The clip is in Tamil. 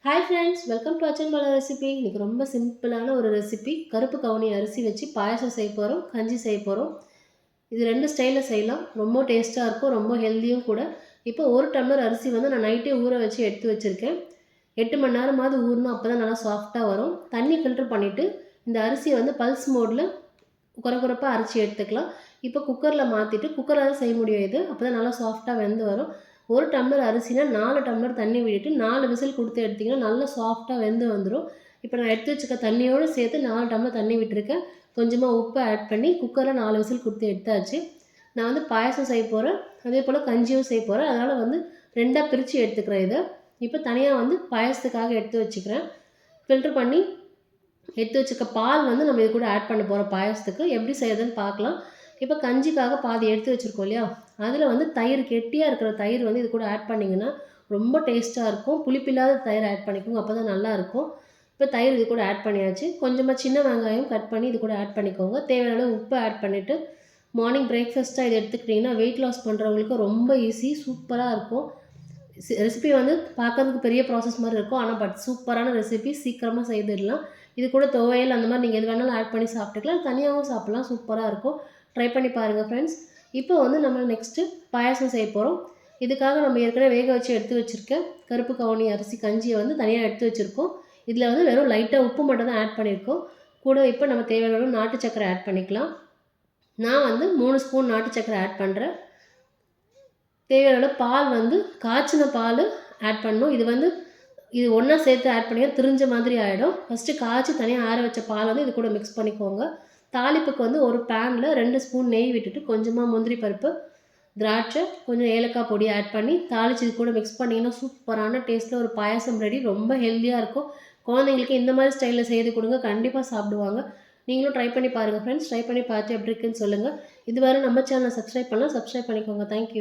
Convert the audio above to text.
Hi friends, welcome to Achanbala recipe. இன்றைக்கி ரொம்ப சிம்பிளான ஒரு ரெசிபி. கருப்பு கவுனி அரிசி வச்சு பாயாசம் செய்ய போகிறோம், கஞ்சி செய்ய போகிறோம். இது 2 ஸ்டைலில் செய்யலாம். ரொம்ப டேஸ்ட்டாக இருக்கும், ரொம்ப ஹெல்த்தியும் கூட. இப்போ 1 டம்ளர் அரிசி வந்து நான் நைட்டே ஊற வச்சு எடுத்து வச்சுருக்கேன். 8 மணி நேரமாவது ஊறணும், அப்போ தான் நல்லா சாஃப்டாக வரும். தண்ணி ஃபில்டர் பண்ணிவிட்டு இந்த அரிசியை வந்து பல்ஸ் மோடில் குறப்பாக அரைச்சி எடுத்துக்கலாம். இப்போ குக்கரில் மாற்றிட்டு, குக்கரில் செய்ய முடியும் இது, அப்போ தான் நல்லா சாஃப்டாக வெந்து வரும். 1 டம்ளர் அரிசினா 4 டம்ளர் தண்ணி விட்டுட்டு 4 விசில் கொடுத்து எடுத்திங்கன்னா நல்லா சாஃப்டாக வெந்து வந்துடும். இப்போ நான் எடுத்து வச்சுக்க தண்ணியோடு சேர்த்து 4 டம்ளர் தண்ணி விட்டுருக்கேன். கொஞ்சமாக உப்பு ஆட் பண்ணி குக்கரில் 4 விசில் கொடுத்து எடுத்தாச்சு. நான் வந்து பாயசம் செய்ய போகிறேன், அதே போல் கஞ்சியும் செய்ய போகிறேன். அதனால் வந்து 2ஆக பிரித்து எடுத்துக்கிறேன் இதை. இப்போ தனியாக வந்து பாயசத்துக்காக எடுத்து வச்சுக்கிறேன். ஃபில்ட்ரு பண்ணி எடுத்து வச்சுக்க பால் வந்து நம்ம இது கூட ஆட் பண்ண போகிறோம் பாயசத்துக்கு. எப்படி செய்யறதுன்னு பார்க்கலாம். இப்போ கஞ்சிக்காக பாதி எடுத்து வச்சுருக்கோம் இல்லையா, அதில் வந்து தயிர், கெட்டியாக இருக்கிற தயிர் வந்து இது கூட ஆட் பண்ணிங்கன்னா ரொம்ப டேஸ்ட்டாக இருக்கும். புளிப்பில்லாத தயிர் ஆட் பண்ணிக்கோங்க, அப்போ தான் நல்லாயிருக்கும். இப்போ தயிர் இது கூட ஆட் பண்ணியாச்சு. கொஞ்சமாக சின்ன வெங்காயம் கட் பண்ணி இது கூட ஆட் பண்ணிக்கோங்க. தேவையான அளவு உப்பு ஆட் பண்ணிவிட்டு மார்னிங் பிரேக்ஃபாஸ்ட்டாக இதை எடுத்துக்கிட்டிங்கன்னா வெயிட் லாஸ் பண்ணுறவங்களுக்கு ரொம்ப ஈஸி, சூப்பராக இருக்கும். ரெசிபி வந்து பார்க்கறதுக்கு பெரிய ப்ராசஸ் மாதிரி இருக்கும், ஆனால் பட் சூப்பரான ரெசிபி, சீக்கிரமாக செய்திடலாம். இது கூட துவையல் அந்த மாதிரி நீங்கள் எது வேணாலும் ஆட் பண்ணி சாப்பிட்டுக்கலாம், தனியாகவும் சாப்பிட்லாம், சூப்பராக இருக்கும். ட்ரை பண்ணி பாருங்கள் ஃப்ரெண்ட்ஸ். இப்போ வந்து நம்ம நெக்ஸ்ட்டு பாயாசம் செய்ய போகிறோம். இதுக்காக நம்ம ஏற்கனவே வேக வச்சு எடுத்து வச்சுருக்க கருப்பு கவுனி அரிசி கஞ்சியை வந்து தனியாக எடுத்து வச்சுருக்கோம். இதில் வந்து வெறும் லைட்டாக உப்பு மட்டும் தான் ஆட் பண்ணியிருக்கோம். கூட இப்போ நம்ம தேவையான நாட்டு சக்கரை ஆட் பண்ணிக்கலாம். நான் வந்து 3 ஸ்பூன் நாட்டு சக்கரை ஆட் பண்ணுறேன். தேவையான பால் வந்து காய்ச்சின பால் ஆட் பண்ணணும். இது ஒன்றா சேர்த்து ஆட் பண்ணிங்கன்னா திரிஞ்ச மாதிரி ஆகிடும். ஃபஸ்ட்டு காய்ச்சி தனியாக ஆற வச்ச பால் வந்து இது கூட மிக்ஸ் பண்ணிக்கோங்க. தாளிப்புக்கு வந்து ஒரு பேனில் 2 ஸ்பூன் நெய் விட்டுட்டு கொஞ்சமாக முந்திரி பருப்பு, திராட்சை, கொஞ்சம் ஏலக்காய் பொடி ஆட் பண்ணி தாளித்து இது கூட மிக்ஸ் பண்ணிங்கன்னா சூப்பரான டேஸ்ட்டில் ஒரு பாயாசம் ரெடி. ரொம்ப ஹெல்த்தியாக இருக்கும். குழந்தைங்களுக்கு இந்த மாதிரி ஸ்டைலில் செய்து கொடுங்க, கண்டிப்பாக சாப்பிடுவாங்க. நீங்களும் ட்ரை பண்ணி பாருங்கள் ஃப்ரெண்ட்ஸ். ட்ரை பண்ணி பார்த்து எப்படி இருக்குன்னு சொல்லுங்கள். இதுவரை நம்ம சேனலை சப்ஸ்கிரைப் பண்ணலாம், சப்ஸ்கிரைப் பண்ணிக்கோங்க. தேங்க்யூ.